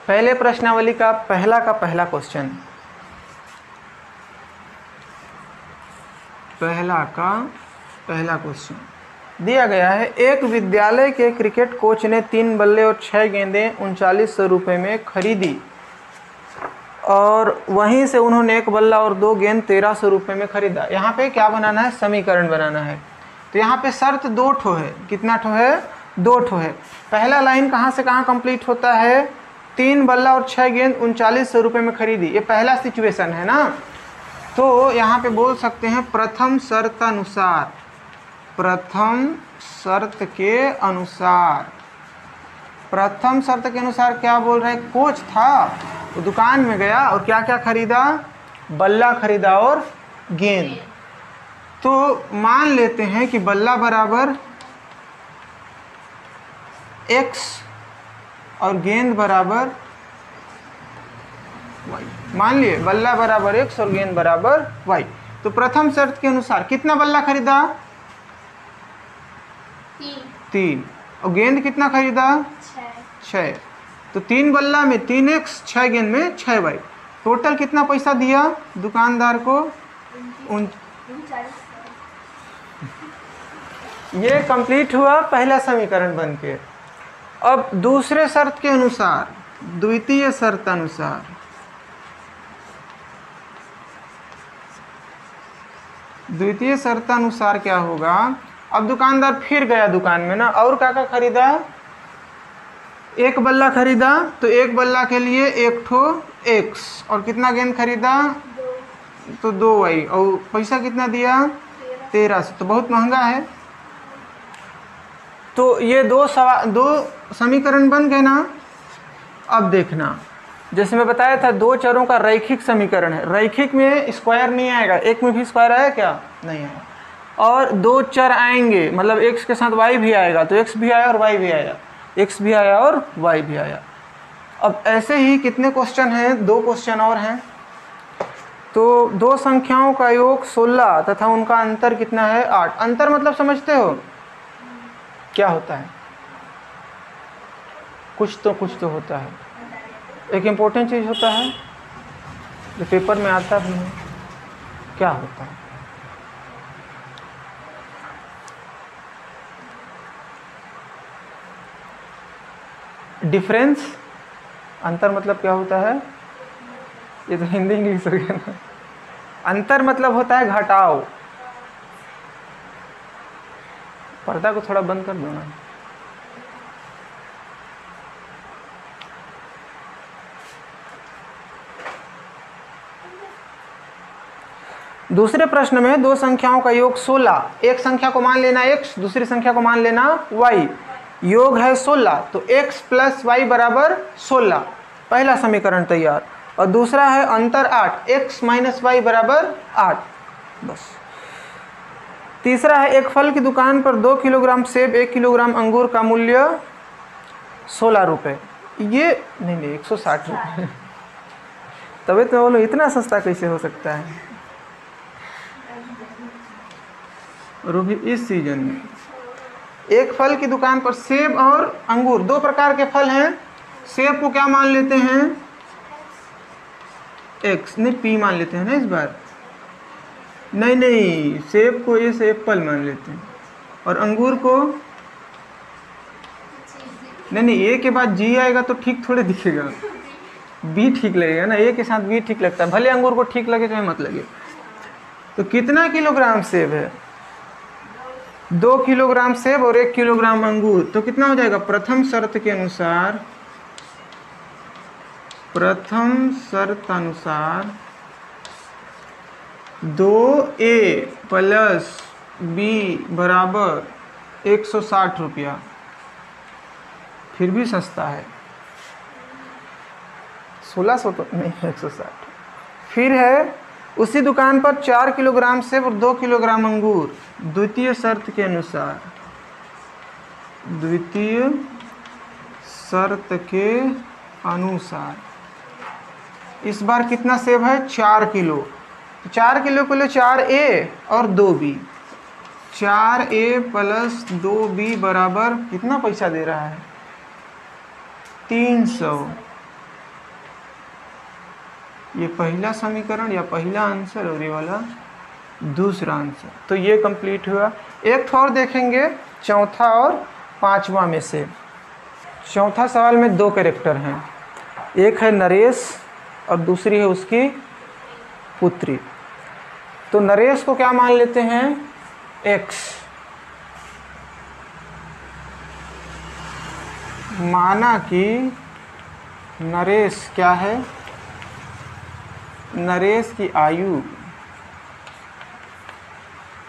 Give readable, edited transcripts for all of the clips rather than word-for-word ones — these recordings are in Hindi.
पहले प्रश्नावली का पहला क्वेश्चन, पहला क्वेश्चन दिया गया है। एक विद्यालय के क्रिकेट कोच ने 3 बल्ले और 6 गेंदें 3900 रुपये में खरीदी और वहीं से उन्होंने 1 बल्ला और 2 गेंद 1300 रुपये में खरीदा। यहाँ पे क्या बनाना है? समीकरण बनाना है। तो यहाँ पे शर्त 2 ठो है। कितना ठो है? 2 ठो है। पहला लाइन कहाँ से कहाँ कंप्लीट होता है? 3 बल्ला और 6 गेंद 3900 रुपये में खरीदी। ये पहला सिचुएशन है ना। तो यहाँ पे बोल सकते हैं प्रथम शर्त अनुसार, प्रथम शर्त के अनुसार क्या बोल रहे हैं? कोच था तो दुकान में गया और क्या क्या खरीदा? बल्ला खरीदा और गेंद। तो मान लेते हैं कि बल्ला बराबर x और गेंद बराबर y। मान लिए बल्ला बराबर x और गेंद बराबर y। तो प्रथम शर्त के अनुसार कितना बल्ला खरीदा? 3। और गेंद कितना खरीदा? 6। तो 3 बल्ला में 3x, 6 गेंद में 6y। टोटल कितना पैसा दिया दुकानदार को? ये कंप्लीट हुआ पहला समीकरण बनके। अब दूसरे शर्त के अनुसार, द्वितीय शर्त अनुसार क्या होगा? अब दुकानदार फिर गया दुकान में ना, और क्या खरीदा? 1 बल्ला खरीदा तो 1 बल्ला के लिए 1 ठो x और कितना गेंद खरीदा? 2। तो 2y और पैसा कितना दिया? 1300। तो बहुत महंगा है। तो ये 2 समीकरण बन गए ना। अब देखना, जैसे मैं बताया था 2 चरों का रैखिक समीकरण है। रैखिक में स्क्वायर नहीं आएगा। एक में भी स्क्वायर आया क्या? नहीं आया। और 2 चर आएंगे, मतलब x के साथ y भी आएगा, तो x भी आया और y भी आया, x भी आया और y भी आया। अब ऐसे ही कितने क्वेश्चन हैं? 2 क्वेश्चन और हैं। तो 2 संख्याओं का योग 16 तथा उनका अंतर कितना है? 8। अंतर मतलब समझते हो क्या होता है? कुछ तो होता है। एक इम्पोर्टेंट चीज़ होता है जो पेपर में आता भी है। क्या होता है? डिफरेंस। अंतर मतलब क्या होता है? ये तो हिंदी इंग्लिश हो गया ना। अंतर मतलब होता है घटाव। पर्दा को थोड़ा बंद कर दो ना। दूसरे प्रश्न में 2 संख्याओं का योग 16। एक संख्या को मान लेना x, दूसरी संख्या को मान लेना y। योग है 16, तो x + y बराबर 16। पहला समीकरण तैयार। और दूसरा है अंतर 8, x - y बराबर 8। बस। तीसरा है एक फल की दुकान पर 2 किलोग्राम सेब, 1 किलोग्राम अंगूर का मूल्य 16 रुपये। ये नहीं 160 रुपये। तभी तो बोलो इतना सस्ता कैसे हो सकता है? और वो भी इस सीजन में। एक फल की दुकान पर सेब और अंगूर, 2 प्रकार के फल हैं। सेब को क्या मान लेते हैं? x, नहीं p मान लेते हैं ना इस बार। नहीं, सेब को ए से एप्पल मान लेते हैं। और अंगूर को नहीं, ए के बाद जी आएगा तो ठीक थोड़े दिखेगा। बी ठीक लगेगा ना, ए के साथ बी ठीक लगता है, भले अंगूर को ठीक लगे चाहे मत लगे। तो कितना किलोग्राम सेब है? 2 किलोग्राम सेब और 1 किलोग्राम अंगूर। तो कितना हो जाएगा? प्रथम शर्त अनुसार 2a + b बराबर 160 रुपया। फिर भी सस्ता है। 1600 तो नहीं, 160। फिर है उसी दुकान पर 4 किलोग्राम सेब और 2 किलोग्राम अंगूर। द्वितीय शर्त के अनुसार इस बार कितना सेब है? 4 किलो। 4 किलो के लिए 4a और 2b। 4a + 2b बराबर कितना पैसा दे रहा है? 300। ये पहला समीकरण या पहला आंसर और ये वाला दूसरा आंसर। तो ये कंप्लीट हुआ। एक तो और देखेंगे चौथा और पांचवा में से। चौथा सवाल में दो कैरेक्टर हैं, एक है नरेश और दूसरी है उसकी पुत्री। तो नरेश को क्या मान लेते हैं, x। माना कि नरेश क्या है, नरेश की आयु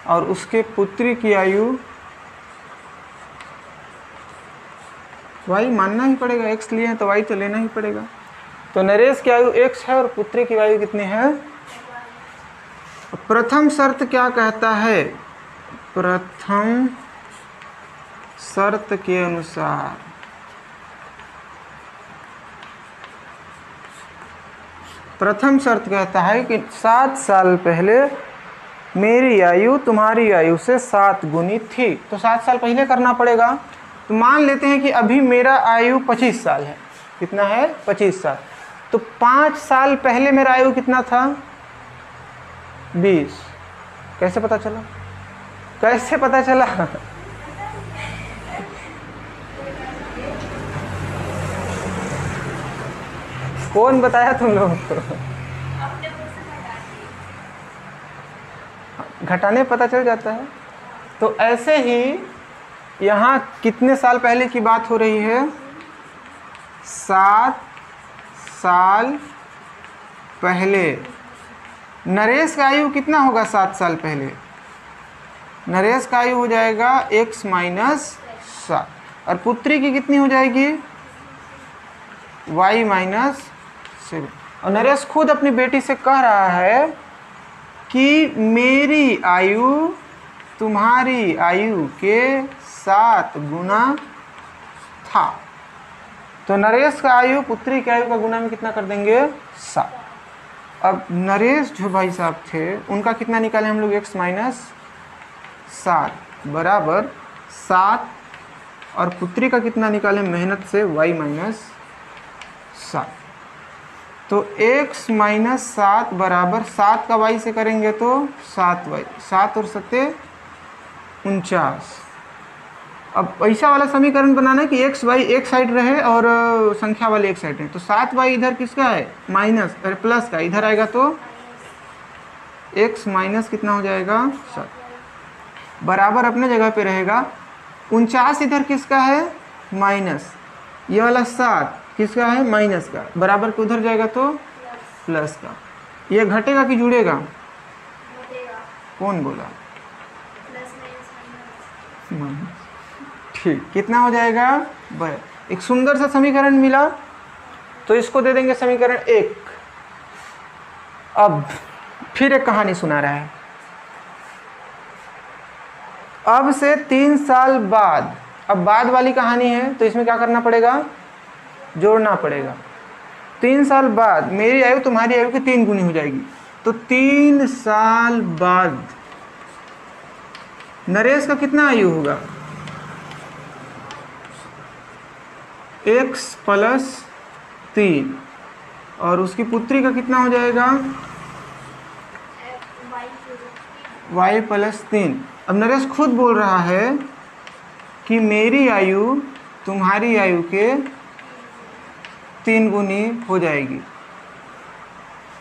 और उसके पुत्री की आयु y मानना ही पड़ेगा, x लिए हैं तो y तो लेना ही पड़ेगा। तो नरेश की आयु x है और पुत्री की आयु कितनी है। प्रथम शर्त क्या कहता है, प्रथम शर्त के अनुसार प्रथम शर्त कहता है कि 7 साल पहले मेरी आयु तुम्हारी आयु से 7 गुनी थी। तो 7 साल पहले करना पड़ेगा। तो मान लेते हैं कि अभी मेरा आयु 25 साल है। कितना है, 25 साल। तो 5 साल पहले मेरा आयु कितना था, 20। कैसे पता चला, कैसे पता चला कौन बताया तुम लोगों को, घटाने पता चल जाता है। तो ऐसे ही यहाँ कितने साल पहले की बात हो रही है, 7 साल पहले। नरेश का आयु कितना होगा 7 साल पहले, नरेश का आयु हो जाएगा x माइनस 7 और पुत्री की कितनी हो जाएगी y माइनस 7। और नरेश खुद अपनी बेटी से कह रहा है कि मेरी आयु तुम्हारी आयु के 7 गुना था। तो नरेश का आयु पुत्री की आयु का गुना में कितना कर देंगे, 7। अब नरेश जो भाई साहब थे उनका कितना निकाले हम लोग, x माइनस 7 बराबर 7 और पुत्री का कितना निकाले मेहनत से, y माइनस 7। तो x माइनस 7 बराबर 7 का y से करेंगे तो 7y, 7 और 7 49। अब ऐसा वाला समीकरण बनाना है कि x y एक साइड रहे और संख्या वाले एक साइड रहे। तो 7y इधर किसका है, माइनस अरे प्लस का, इधर आएगा तो x माइनस कितना हो जाएगा 7 बराबर अपने जगह पे रहेगा। 49 इधर किसका है, माइनस, ये वाला 7 किसका है, माइनस का, बराबर के उधर जाएगा तो प्लस का। ये घटेगा कि जुड़ेगा, कौन बोला, ठीक। कितना हो जाएगा, एक सुंदर सा समीकरण मिला। तो इसको दे देंगे समीकरण 1। अब फिर एक कहानी सुना रहा है। अब से 3 साल बाद, अब बाद वाली कहानी है तो इसमें क्या करना पड़ेगा, जोड़ना पड़ेगा। 3 साल बाद मेरी आयु तुम्हारी आयु की 3 गुनी हो जाएगी। तो 3 साल बाद नरेश का कितना आयु होगा, x प्लस 3 और उसकी पुत्री का कितना हो जाएगा, y प्लस 3। अब नरेश खुद बोल रहा है कि मेरी आयु तुम्हारी आयु के 3 गुनी हो जाएगी।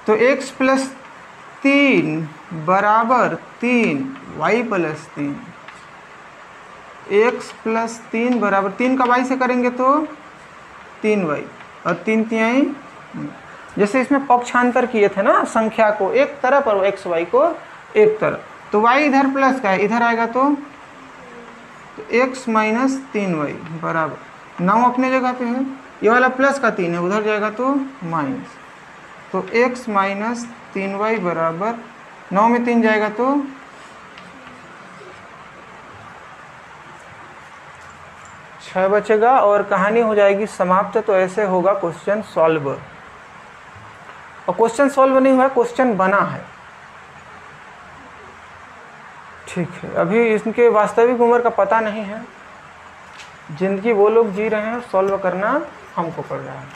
तो x प्लस 3 बराबर 3, y प्लस 3, x प्लस 3 बराबर 3 का y से करेंगे तो 3y और 3 तिहाई, जैसे इसमें पक्षांतर किए थे ना संख्या को एक तरफ और x y को एक तरफ। तो y इधर प्लस का है, इधर आएगा तो x माइनस 3y बराबर 9 अपने जगह पे है, ये वाला प्लस का 3 है, उधर जाएगा तो माइनस। तो x माइनस 3y बराबर 9 में 3 जाएगा तो 6 बचेगा और कहानी हो जाएगी समाप्त। तो ऐसे होगा क्वेश्चन सॉल्व। और क्वेश्चन सॉल्व नहीं हुआ, क्वेश्चन बना है, ठीक है। अभी इनके वास्तविक उम्र का पता नहीं है, जिंदगी वो लोग जी रहे हैं, सॉल्व करना हमको पड़ रहा है।